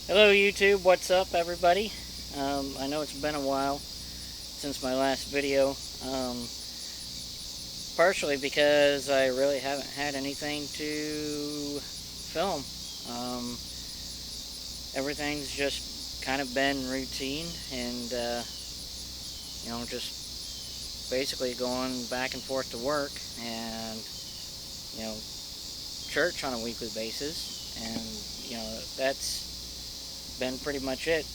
Hello YouTube, what's up everybody? I know it's been a while since my last video, partially because I really haven't had anything to film. Everything's just kind of been routine and, just basically going back and forth to work and, church on a weekly basis, and, that's been pretty much it.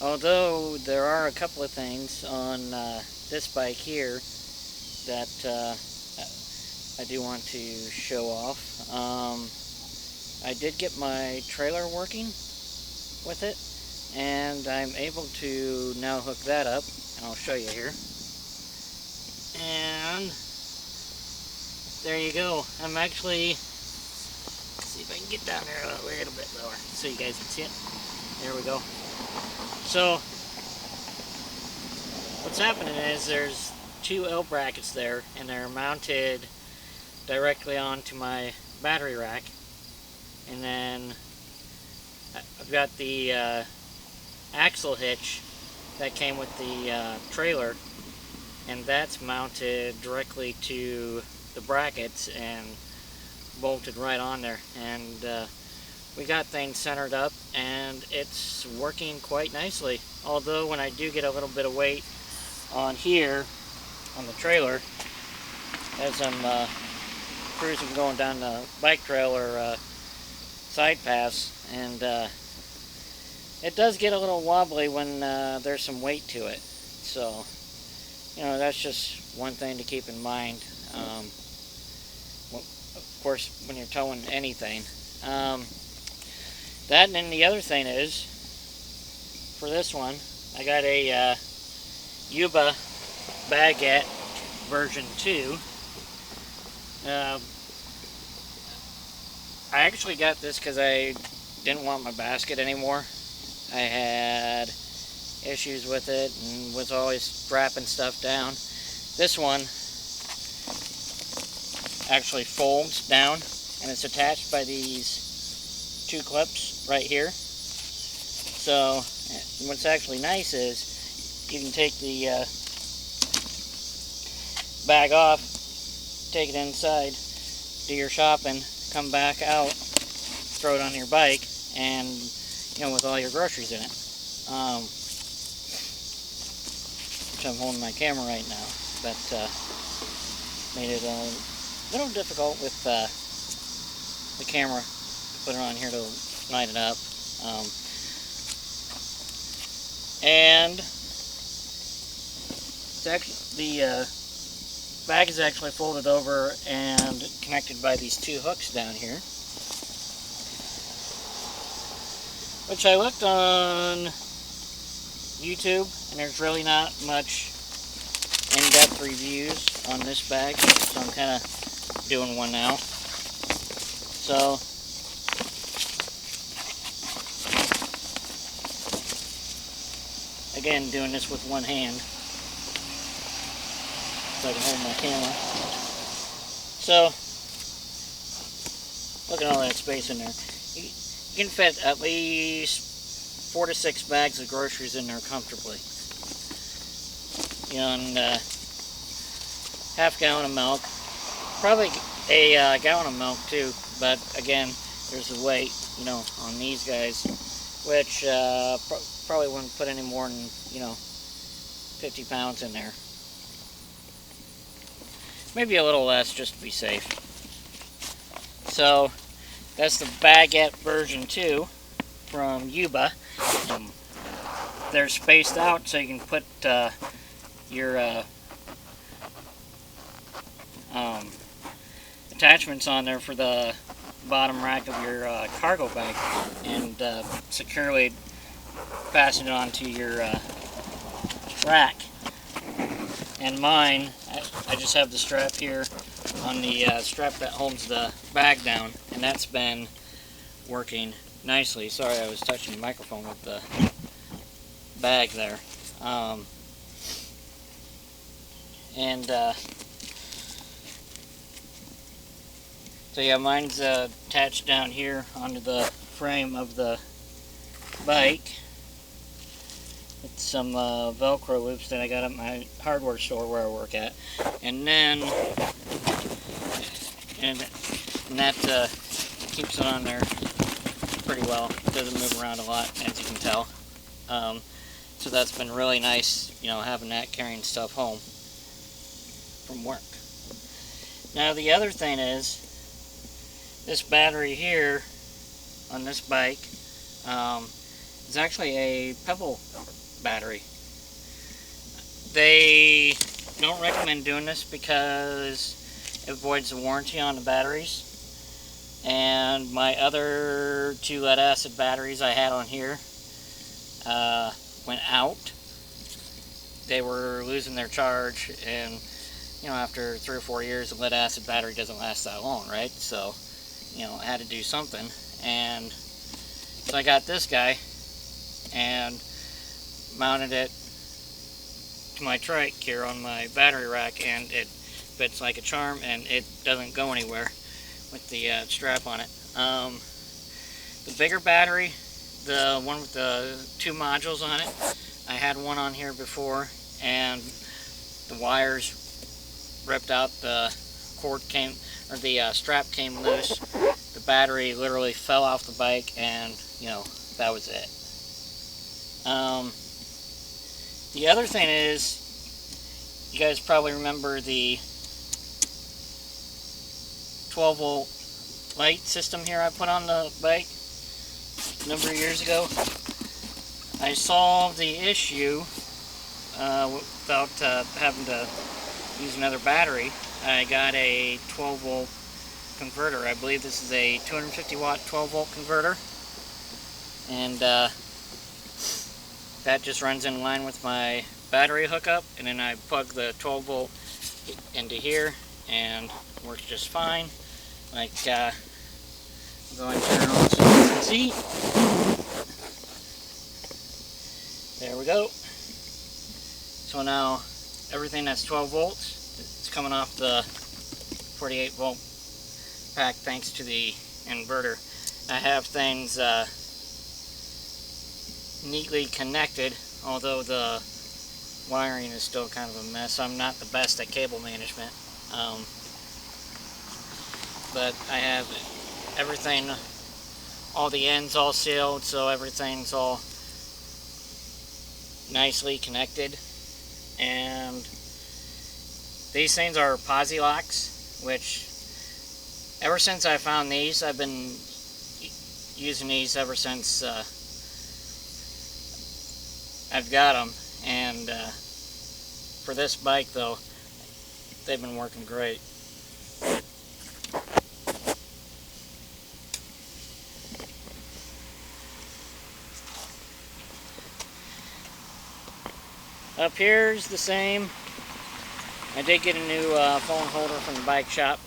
Although there are a couple of things on this bike here that I do want to show off. I did get my trailer working with it, and I'm able to now hook that up, and I'll show you here. And there you go. I'm actually, see if I can get down there a little bit lower so you guys can see it. There we go. So what's happening is there's two L brackets there, and they're mounted directly onto my battery rack, and then I've got the axle hitch that came with the trailer, and that's mounted directly to the brackets and bolted right on there, and we got things centered up and it's working quite nicely. Although when I do get a little bit of weight on here on the trailer as I'm cruising going down the bike trail or side paths, and it does get a little wobbly when there's some weight to it, so that's just one thing to keep in mind. Of course, when you're towing anything. That, and then the other thing is, for this one, I got a Yuba Baguette version 2. I actually got this because I didn't want my basket anymore. I had issues with it and was always strapping stuff down. This one actually folds down, and it's attached by these two clips right here. So what's actually nice is you can take the bag off, take it inside, do your shopping, come back out, throw it on your bike, and with all your groceries in it. Which I'm holding my camera right now, but made it a little difficult with the camera to put it on here to line it up. And it's actually, the bag is actually folded over and connected by these two hooks down here, which I looked on YouTube, and there's really not much in-depth reviews on this bag, so I'm kind of doing one now. So again, doing this with one hand so I can hold my camera. So look at all that space in there. You can fit at least 4 to 6 bags of groceries in there comfortably. And half gallon of milk, probably a gallon of milk too, but again, there's the weight, on these guys, which probably wouldn't put any more than, 50 pounds in there. Maybe a little less, just to be safe. So that's the Baguette version 2 from Yuba. They're spaced out so you can put your attachments on there for the bottom rack of your cargo bag, and securely fasten it onto your rack. And mine, I just have the strap here on the strap that holds the bag down, and that's been working nicely. Sorry, I was touching the microphone with the bag there. So yeah, mine's attached down here onto the frame of the bike with some Velcro loops that I got at my hardware store where I work at, and then and that keeps it on there pretty well. It doesn't move around a lot, as you can tell. So that's been really nice, you know, having that carrying stuff home from work. Now the other thing is, this battery here on this bike is actually a PEBL battery. They don't recommend doing this because it avoids the warranty on the batteries. And my other 2 lead acid batteries I had on here went out. They were losing their charge, and you know, after 3 or 4 years, a lead acid battery doesn't last that long, right? So, you know, I had to do something, and so I got this guy and mounted it to my trike here on my battery rack, and it fits like a charm, and it doesn't go anywhere with the strap on it. The bigger battery, the one with the 2 modules on it, I had one on here before, and the wires ripped out, the cord came, or the strap came loose, the battery literally fell off the bike, and you know, that was it. The other thing is, you guys probably remember the 12 volt light system here I put on the bike a number of years ago. I solved the issue without having to use another battery. I got a 12 volt converter. I believe this is a 250 watt 12 volt converter, and that just runs in line with my battery hookup, and then I plug the 12 volt into here and it works just fine. Like I'm going to turn on so you can see. There we go. So now everything that's 12 volts, it's coming off the 48 volt pack thanks to the inverter. I have things neatly connected, although the wiring is still kind of a mess. I'm not the best at cable management, but I have everything, all the ends all sealed, so everything's all nicely connected. And these things are posi locks, which ever since I found these, I've been using these ever since I've got them. And for this bike though, they've been working great. Up here's the same. I did get a new phone holder from the bike shop.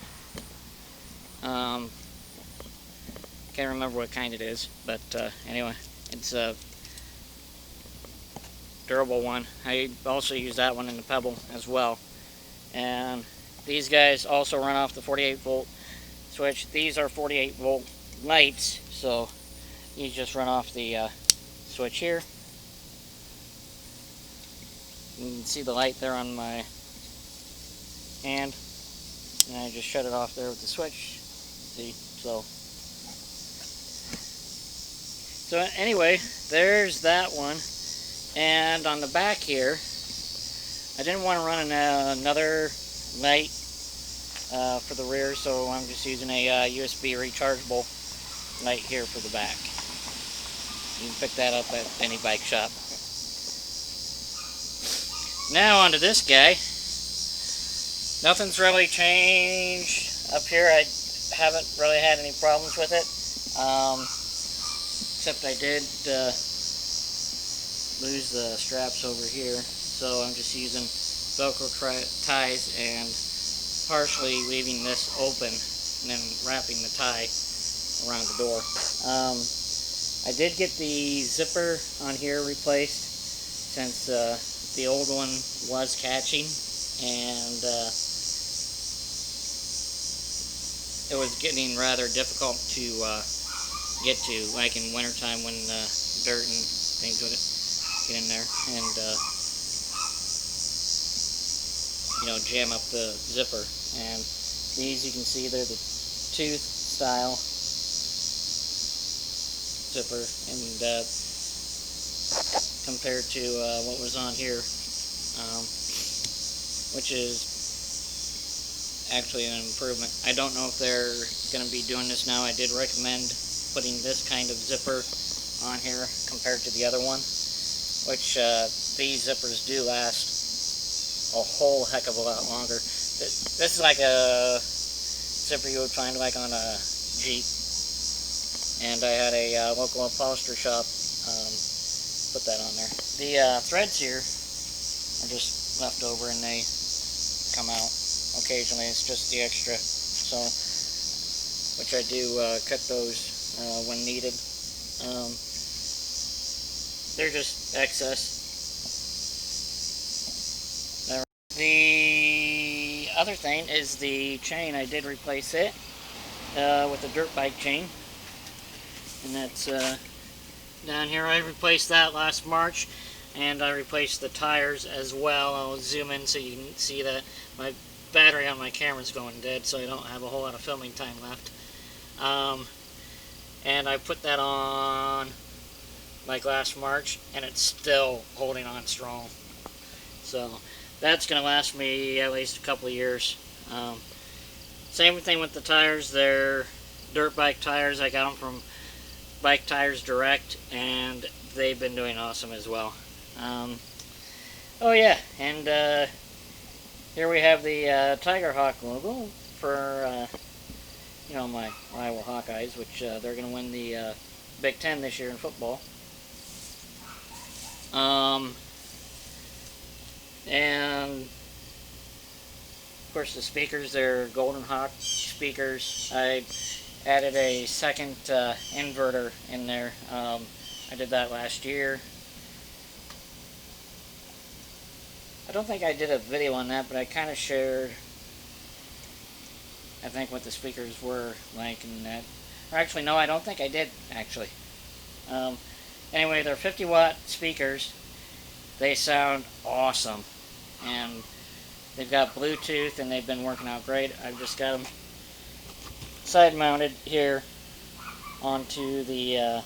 Can't remember what kind it is, but anyway, it's a durable one. I also use that one in the PEBL as well. And these guys also run off the 48 volt switch. These are 48 volt lights, so you just run off the switch here. You can see the light there on my hand, and I just shut it off there with the switch. See, so anyway, there's that one. And on the back here, I didn't want to run another light for the rear, so I'm just using a USB rechargeable light here for the back. You can pick that up at any bike shop. Now onto this guy. Nothing's really changed up here. I haven't really had any problems with it, except I did lose the straps over here, so I'm just using Velcro ties and partially leaving this open and then wrapping the tie around the door. I did get the zipper on here replaced since the old one was catching, and it was getting rather difficult to get to, like in wintertime when dirt and things would get in there and jam up the zipper. And these, you can see, they're the tooth style zipper, and compared to what was on here, which is actually an improvement. I don't know if they're going to be doing this now. I did recommend putting this kind of zipper on here compared to the other one, which these zippers do last a whole heck of a lot longer. This is like a zipper you would find like on a Jeep, and I had a local upholstery shop put that on there. The threads here are just left over and they come out occasionally. It's just the extra, so which I do cut those when needed. They're just excess. The other thing is the chain. I did replace it with a dirt bike chain, and that's down here. I replaced that last March, and I replaced the tires as well. I'll zoom in so you can see that my battery on my camera is going dead, so I don't have a whole lot of filming time left. And I put that on like last March, and it's still holding on strong. So that's going to last me at least a couple of years. Same thing with the tires. They're dirt bike tires. I got them from Bike Tires Direct, and they've been doing awesome as well. Oh yeah, and here we have the Tiger Hawk logo for my Iowa Hawkeyes, which they're going to win the Big Ten this year in football. And of course the speakers, they're Golden Hawk speakers. I added a second inverter in there. I did that last year. I don't think I did a video on that, but I kind of shared, I think, what the speakers were like in that. Or actually, no, I don't think I did, actually. Anyway, they're 50-watt speakers. They sound awesome. And they've got Bluetooth, and they've been working out great. I've just got them side-mounted here onto the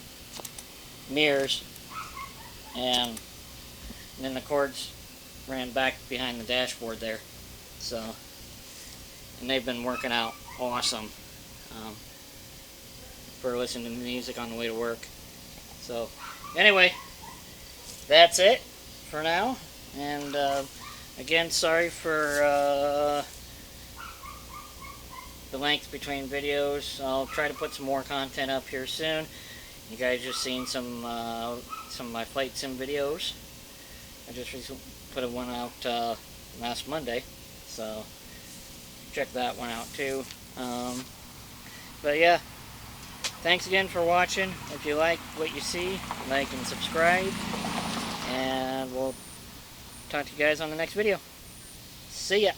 mirrors. And then the cords ran back behind the dashboard there. So, and they've been working out awesome for listening to music on the way to work. So anyway, that's it for now, and again, sorry for the length between videos. I'll try to put some more content up here soon. You guys just seen some of my flight sim videos. I just recently put one out last Monday, so check that one out too. But yeah, thanks again for watching. If you like what you see, like and subscribe, and we'll talk to you guys on the next video. See ya!